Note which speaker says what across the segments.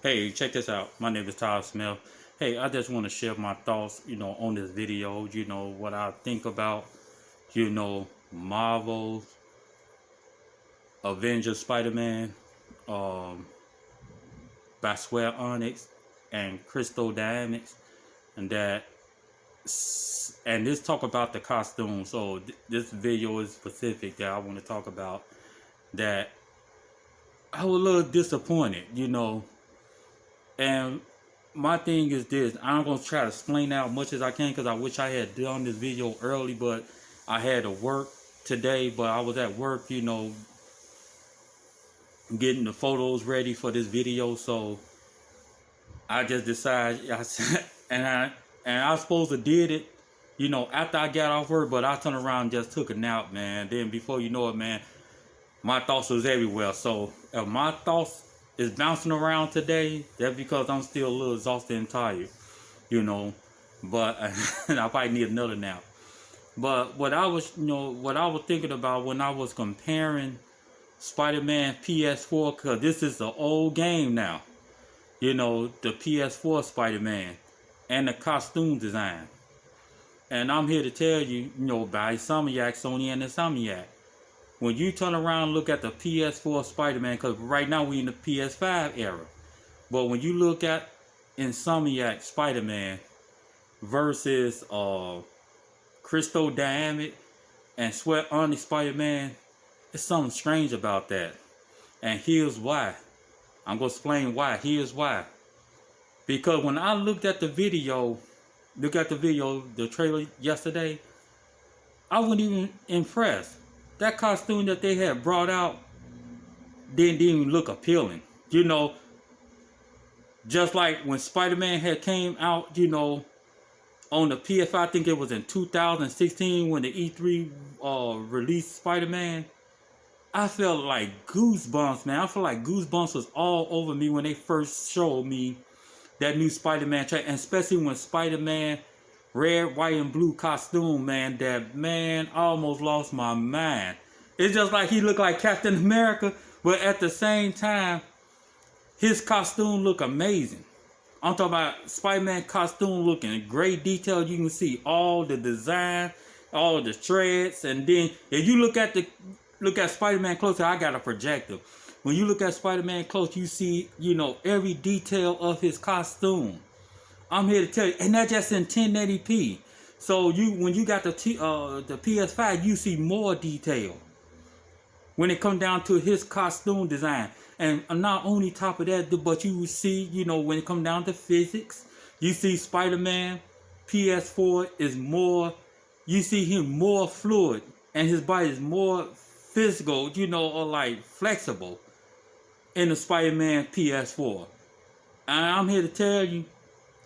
Speaker 1: Hey, check this out. My name is Todd Smith. Hey, I just want to share my thoughts, on this video, what I think about, Marvel, Avengers Spider-Man, um, by Square Onyx and Crystal Dynamics, and this talk about the costume. So this video is specific that I want to talk about that I was a little disappointed, and my thing is this. I'm going to try to explain out as much as I can because I wish I had done this video early, but I had to work today, but I was at work, getting the photos ready for this video, so I just decided, and I was supposed to did it, after I got off work, but I turned around and just took a nap, man. Then before you know it, man, my thoughts was everywhere. So if my thoughts is bouncing around today, that's because I'm still a little exhausted and tired, but I probably need another nap. But what I was thinking about when I was comparing Spider-Man PS4, because this is an old game now, the PS4 Spider-Man and the costume design. And I'm here to tell you, by Insomniac, Sony and Insomniac, when you turn around and look at the PS4 Spider-Man, because right now we in the PS5 era, but when you look at Insomniac Spider-Man versus Crystal Dynamics and Square Onyx Spider-Man, there's something strange about that. And here's why. I'm going to explain why. Here's why. Because when I looked at the video, the trailer yesterday, I wasn't even impressed. That costume that they had brought out didn't even look appealing. Just like when Spider-Man had came out, on the PS5, I think it was in 2016 when the E3 released Spider-Man. I felt like goosebumps, man. I felt like goosebumps was all over me when they first showed me that new Spider-Man trailer, and especially when Spider-Man red, white, and blue costume, man, I almost lost my mind. It's just like he looked like Captain America, but at the same time, his costume looked amazing. I'm talking about Spider-Man costume looking in great detail. You can see all the design, all the threads, and then if you look at Spider-Man closer, I got a projector. When you look at Spider-Man close, you see, every detail of his costume. I'm here to tell you, and that's just in 1080p. So when you got the PS5, you see more detail when it comes down to his costume design. And not only top of that, but you see, when it comes down to physics, you see Spider-Man PS4 is more, you see him more fluid, and his body is more physical, or like flexible in the Spider-Man PS4. And I'm here to tell you,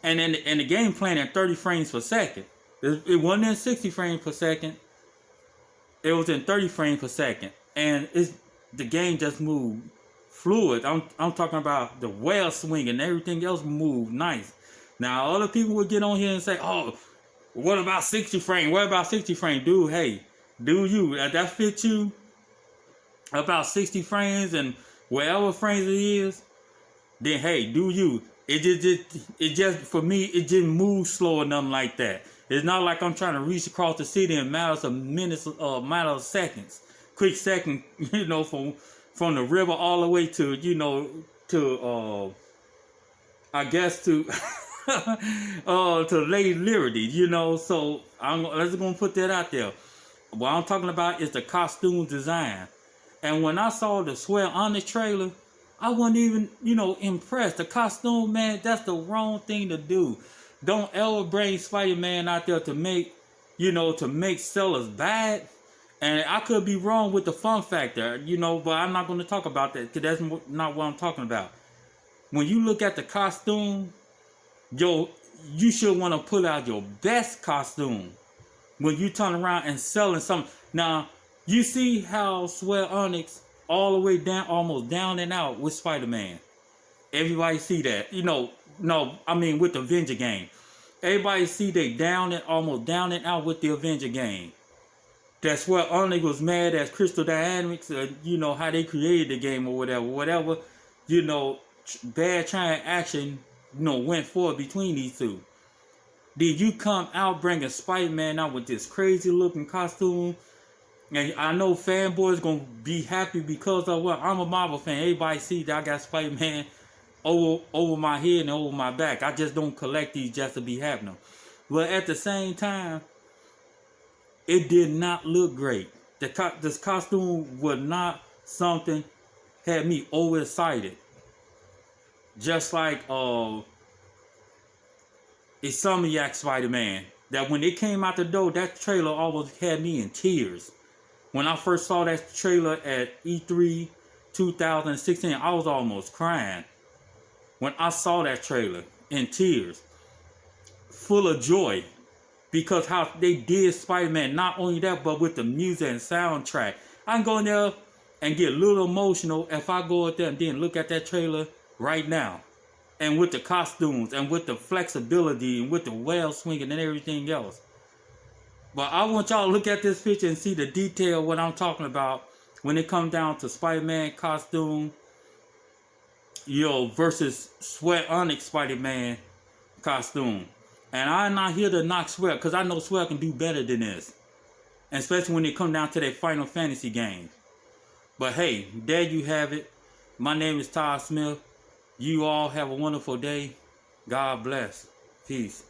Speaker 1: and the game playing at 30 frames per second. It wasn't in 60 frames per second. It was in 30 frames per second. And the game just moved fluid. I'm talking about the web swing and everything else moved nice. Now other people would get on here and say, "Oh, what about 60 frames? What about 60 frames?" Dude, hey, do you? That fit you? About 60 frames and whatever frames it is, then hey, do you? It just for me, it didn't move slow or nothing like that. It's not like I'm trying to reach across the city in matters of minutes, matter of seconds, quick second, from the river all the way to, I guess to to Lady Liberty, So let's gonna put that out there. What I'm talking about is the costume design. And when I saw the Square on the trailer, I wasn't even, impressed. The costume, man, that's the wrong thing to do. Don't ever bring Spider-Man out there to make, to make sellers bad. And I could be wrong with the fun factor, but I'm not going to talk about that because that's not what I'm talking about. When you look at the costume, you should want to pull out your best costume when you turn around and selling something. Now, you see how Square Onyx all the way down, almost down and out with Spider-Man. Everybody see that. With the Avenger game. Everybody see they almost down and out with the Avenger game. That's where Onyx was mad at Crystal Dynamics, how they created the game or whatever. bad transaction, went forward between these two. Did you come out bringing Spider-Man out with this crazy looking costume? And I know fanboys gonna be happy because of what I'm a Marvel fan. Everybody see that I got Spider-Man over my head and over my back. I just don't collect these just to be having them. But at the same time, it did not look great. This costume was not something had me overexcited. Just like Insomniac Spiderman. That when it came out the door, that trailer almost had me in tears. When I first saw that trailer at E3 2016, I was almost crying. When I saw that trailer, in tears. Full of joy. Because how they did Spider-Man, not only that, but with the music and soundtrack. I can go in there and get a little emotional if I go out there and then look at that trailer right now. And with the costumes, and with the flexibility, and with the web swinging and everything else. But I want y'all to look at this picture and see the detail of what I'm talking about when it comes down to Spider-Man costume, versus Square Onyx Spider-Man costume. And I'm not here to knock Square, because I know Square can do better than this. And especially when it comes down to their Final Fantasy games. But hey, there you have it. My name is Todd Smith. You all have a wonderful day. God bless. Peace.